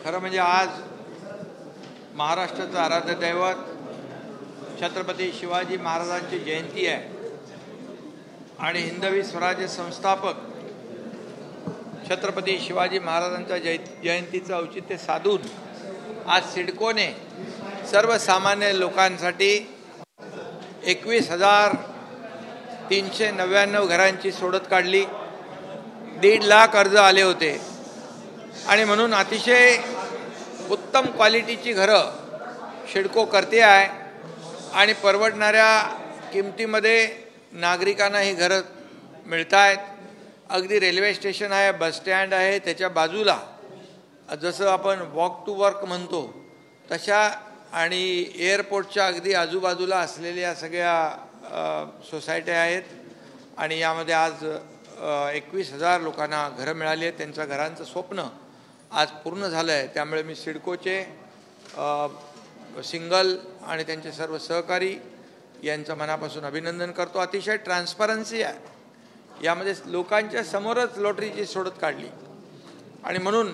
खरं म्हणजे आज महाराष्ट्राचं आराध्य दैवत छत्रपती शिवाजी महाराजांची जयंती आहे आणि हिंदवी स्वराज्य संस्थापक छत्रपती शिवाजी महाराजांच्या जयंतीचं औचित्य साधून आज सिडकोने सर्वसामान्य लोकांसाठी 21,399 घरांची सोडत काढली. 1.5 लाख अर्ज आले होते आणि म्हणून अतिशय उत्तम क्वालिटीची घरं सिडको करते आहे आणि परवडणाऱ्या किमतीमध्ये नागरिकांना ही घरं मिळत आहेत. अगदी रेल्वे स्टेशन आहे, बस स्टँड आहे, त्याच्या बाजूला जसं आपण वॉक टू वर्क म्हणतो तशा आणि एअरपोर्टच्या अगदी आजूबाजूला असलेल्या सगळ्या सोसायट्या आहेत आणि यामध्ये आज 21,000 लोकांना घरं मिळाली आहेत. त्यांच्या घरांचं स्वप्न आज पूर्ण झालं आहे. त्यामुळे मी सिडकोचे सिंगल आणि त्यांचे सर्व सहकारी यांचं मनापासून अभिनंदन करतो. अतिशय ट्रान्सपरन्सी आहे यामध्ये. लोकांच्या समोरच लॉटरीची सोडत काढली आणि म्हणून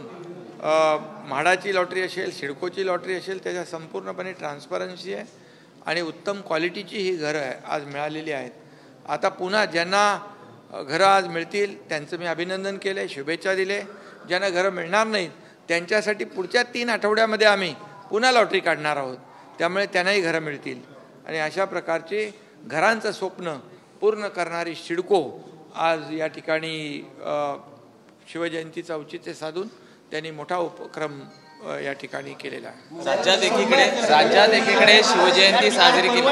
म्हाडाची लॉटरी असेल, सिडकोची लॉटरी असेल, त्याच्या संपूर्णपणे ट्रान्सपरन्सी आहे आणि उत्तम क्वालिटीची ही घरं आहे आज मिळालेली आहेत. आता पुन्हा ज्यांना घरं आज मिळतील त्यांचं मी अभिनंदन केलं, शुभेच्छा दिले. ज्यांना घरं मिळणार नाहीत त्यांच्यासाठी पुढच्या 3 आठवड्यामध्ये आम्ही पुन्हा लॉटरी काढणार आहोत. त्यामुळे त्यांनाही घरं मिळतील आणि अशा प्रकारचे घरांचं स्वप्न पूर्ण करणारी सिडको आज या ठिकाणी शिवजयंतीचं औचित्य साधून त्यांनी मोठा उपक्रम या ठिकाणी केलेला आहे. राज्यात एकीकडे शिवजयंती साजरी केली.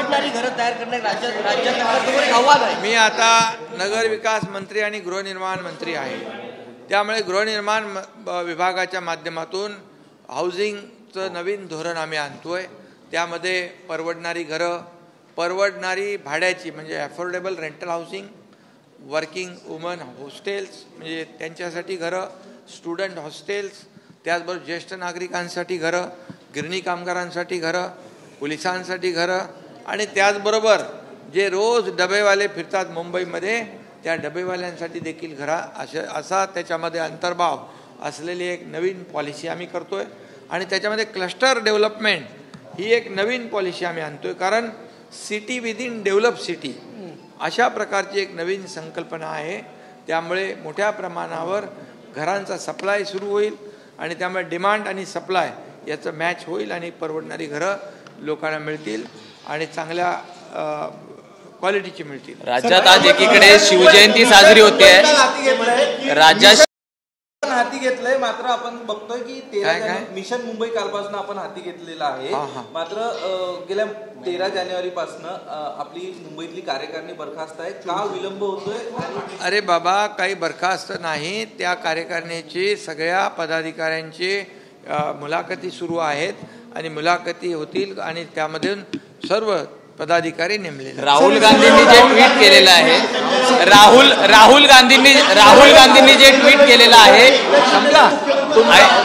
मी आता नगर विकास मंत्री आणि गृहनिर्माण मंत्री आहे. त्यामुळे गृहनिर्माण विभागाच्या माध्यमातून हाऊसिंगचं नवीन धोरण आम्ही आणतोय. त्यामध्ये परवडणारी घरं, परवडणारी भाड्याची म्हणजे affordable rental housing, working woman hostels म्हणजे त्यांच्यासाठी घरं, स्टुडंट हॉस्टेल्स, त्याचबरोबर ज्येष्ठ नागरिकांसाठी घरं, गिरणी कामगारांसाठी घरं, पोलिसांसाठी घरं आणि त्याचबरोबर जे रोज डबेवाले फिरतात मुंबईमध्ये त्या डबेवाल्यांसाठी देखील घरं असा त्याच्यामध्ये अंतर्भाव असलेली एक नवीन पॉलिसी आम्ही करतोय. आणि त्याच्यामध्ये क्लस्टर डेव्हलपमेंट ही एक नवीन पॉलिसी आम्ही आणतोय. कारण सिटी विदिन डेव्हलप सिटी अशा प्रकारची एक नवीन संकल्पना आहे. त्यामुळे मोठ्या प्रमाणावर घरांचा सप्लाय सुरू होईल आणि त्यामुळे डिमांड आणि सप्लाय याचं मॅच होईल आणि परवडणारी घरं लोकांना मिळतील आणि चांगल्या क्वालिटीची मिळतील. राज्यात आज एकीकडे शिवजयंती साजरी होते. राज्यात हाती घेतलंय, मात्र आपण बघतोय की 13 मिशन मुंबई कालपासून आपण हाती घेतलेला आहे. मात्र गेल्या 13 जानेवारीपासून आपली मुंबईतली कार्यकारिणी बरखास्त आहे. का विलंब होतोय? अरे बाबा, काही बरखास्त नाही. त्या कार्यकारिणीची सगळ्या पदाधिकाऱ्यांची मुलाखती सुरू आहेत आणि मुलाखती होतील आणि त्यामधून सर्व पदाधिकारी नेमले. राहुल गांधींनी जे ट्विट केलेलं आहे, राहुल गांधींनी जे ट्विट केलेलं आहे,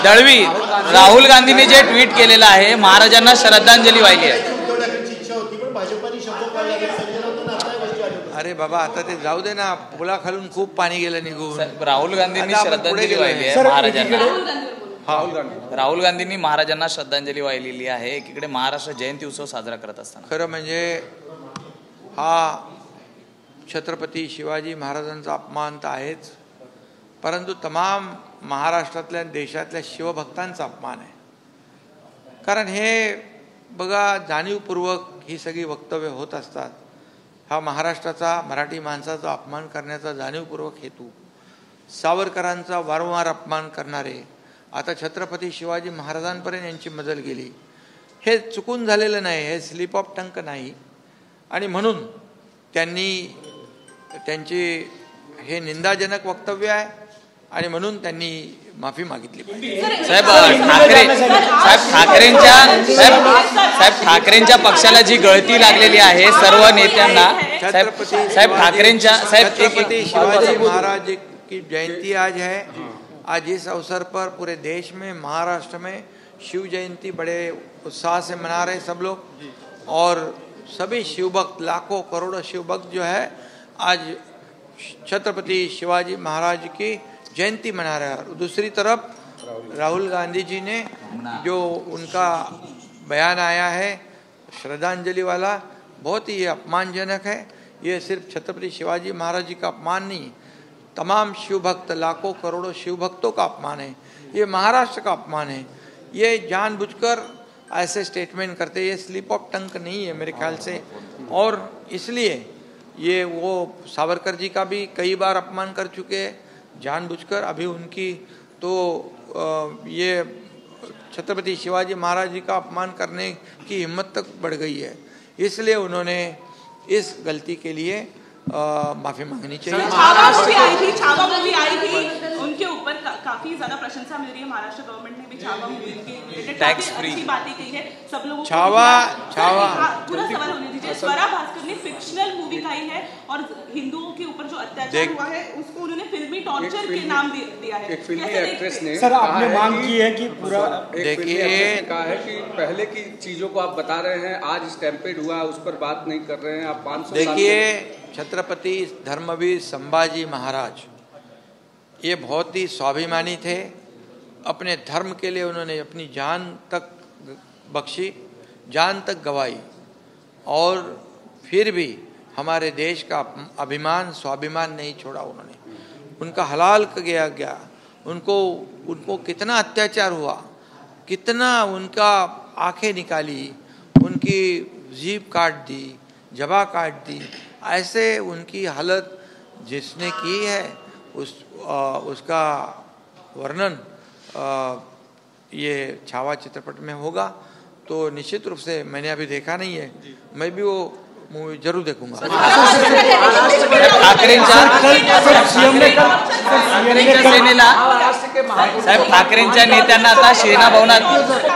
दळवी राहुल गांधींनी जे ट्विट केलेलं आहे, महाराजांना श्रद्धांजली वाहिली आहे. अरे बाबा, आता ते जाऊ दे ना. पुलाखालून खूप पाणी गेलं निघून. राहुल गांधींनी श्रद्धांजली वाहिली आहे महाराजांना. राहुल गांधींनी महाराजांना श्रद्धांजली वाहिलेली आहे एकीकडे महाराष्ट्र जयंती उत्सव साजरा करत असताना. खरं म्हणजे हा छत्रपती शिवाजी महाराजांचा अपमान तर आहेच, परंतु तमाम महाराष्ट्रातल्या देशातल्या शिवभक्तांचा अपमान आहे. कारण हे बघा, जाणीवपूर्वक ही सगळी वक्तव्य होत असतात. हा महाराष्ट्राचा, मराठी माणसाचा अपमान करण्याचा जाणीवपूर्वक हेतू. सावरकरांचा वारंवार अपमान करणारे आता छत्रपती शिवाजी महाराजांपर्यंत यांची मजल गेली. हे चुकून झालेलं नाही, हे स्लिप ऑफ टंक नाही आणि म्हणून त्यांची हे निंदाजनक वक्तव्य आहे आणि म्हणून त्यांनी माफी मागितली. ठाकरेंच्या पक्षाला जी गळती लागलेली आहे सर्व नेत्यांना, छत्रपती शिवाजी महाराज की जयंती आज है. आज इस अवसर पर पूरे देश में, महाराष्ट्र में शिव जयंती बड़े उत्साह से मना रहे सब लोग और सभी शिवभक्त, लाखों करोड़ों शिवभक्त जो है आज छत्रपति शिवाजी महाराज की जयंती मना रहे हैं. दूसरी तरफ राहुल गांधी जी ने जो उनका बयान आया है श्रद्धांजलि वाला, बहुत ही अपमानजनक है। ये सिर्फ छत्रपति शिवाजी महाराज जी का अपमान नहीं, तमाम शिव भक्त, लाखों करोड़ों शिव भक्तों का अपमान है, ये महाराष्ट्र का अपमान है। ये जानबूझकर ऐसे स्टेटमेंट करते, ये स्लिप ऑफ टंग नहीं है मेरे ख्याल से। और इसलिए ये वो सावरकर जी का भी कई बार अपमान कर चुके हैं जानबूझकर। अभी उनकी तो ये छत्रपति शिवाजी महाराज जी का अपमान करने की हिम्मत तक बढ़ गई है। इसलिए उन्होंने इस गलती के लिए माफी मांगनी चाहिए। छावा मूवी आई थी, उनके ऊपर काफी ज्यादा प्रशंसा मिल रही है। महाराष्ट्र गवर्नमेंट ने भी छावा मूवी के टैक्स फ्री बातें कही है सब लोगों को। छावा पूरा सवाल होने दीजिए। स्वरा भास्कर ने फिक्शनल मूवी खाई है और हिंदुओं के ऊपर जो अत्याचार हुआ है उसको उन्होंने फिल्मी टॉर्चर के नाम दिया है। एक फिल्मी एक्ट्रेस ने सर आपने मांग की है कि पूरा देखिए कहा है कि पहले की चीजों को आप बता रहे हैं, आज स्टैम्पेड हुआ उस पर बात नहीं कर रहे हैं आप 500 देखिए छत्रपति धर्मवीर संभाजी महाराज ये बहुत ही स्वाभिमानी थे। अपने धर्म के लिए उन्होंने अपनी जान तक बख्शी, जान तक गवाई, और फिर भी हमारे देश का अभिमान स्वाभिमान नहीं छोड़ा उन्होंने। उनका हलाल गया, उनको कितना अत्याचार हुआ, कितना उनका आंखें निकाली, उनकी जीभ काट दी, जबा काट दी। ऐसे उनकी हालत जिसने की है उसका वर्णन ये छावा चित्रपट में होगा। तो निश्चित रूप से मैंने अभी देखा नहीं है, मैं भी वो मूवी जरूर देखूंगा। ठाकरेंच्या नेत्यांना आता शिवसेना भवनात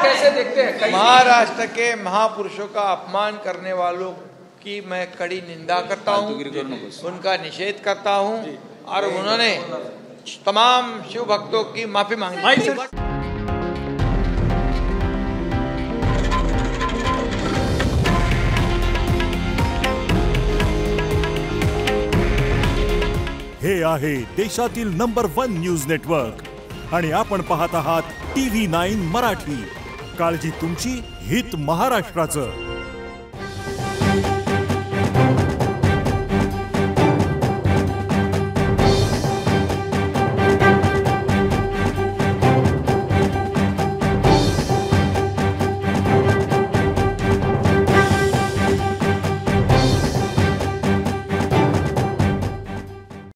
कैसे देखते हैं? महाराष्ट्र के महापुरुषों का अपमान करने वालों की मैं कड़ी निंदा करता हूँ, उनका निषेध करता हूँ, और उन्होंने तमाम शिव भक्तों की माफी मांगी। हे आहे देशातील नंबर 1 न्यूज नेटवर्क आणि आपण पाहत आहात TV9 मराठी। काळजी तुमची, हित महाराष्ट्राचं।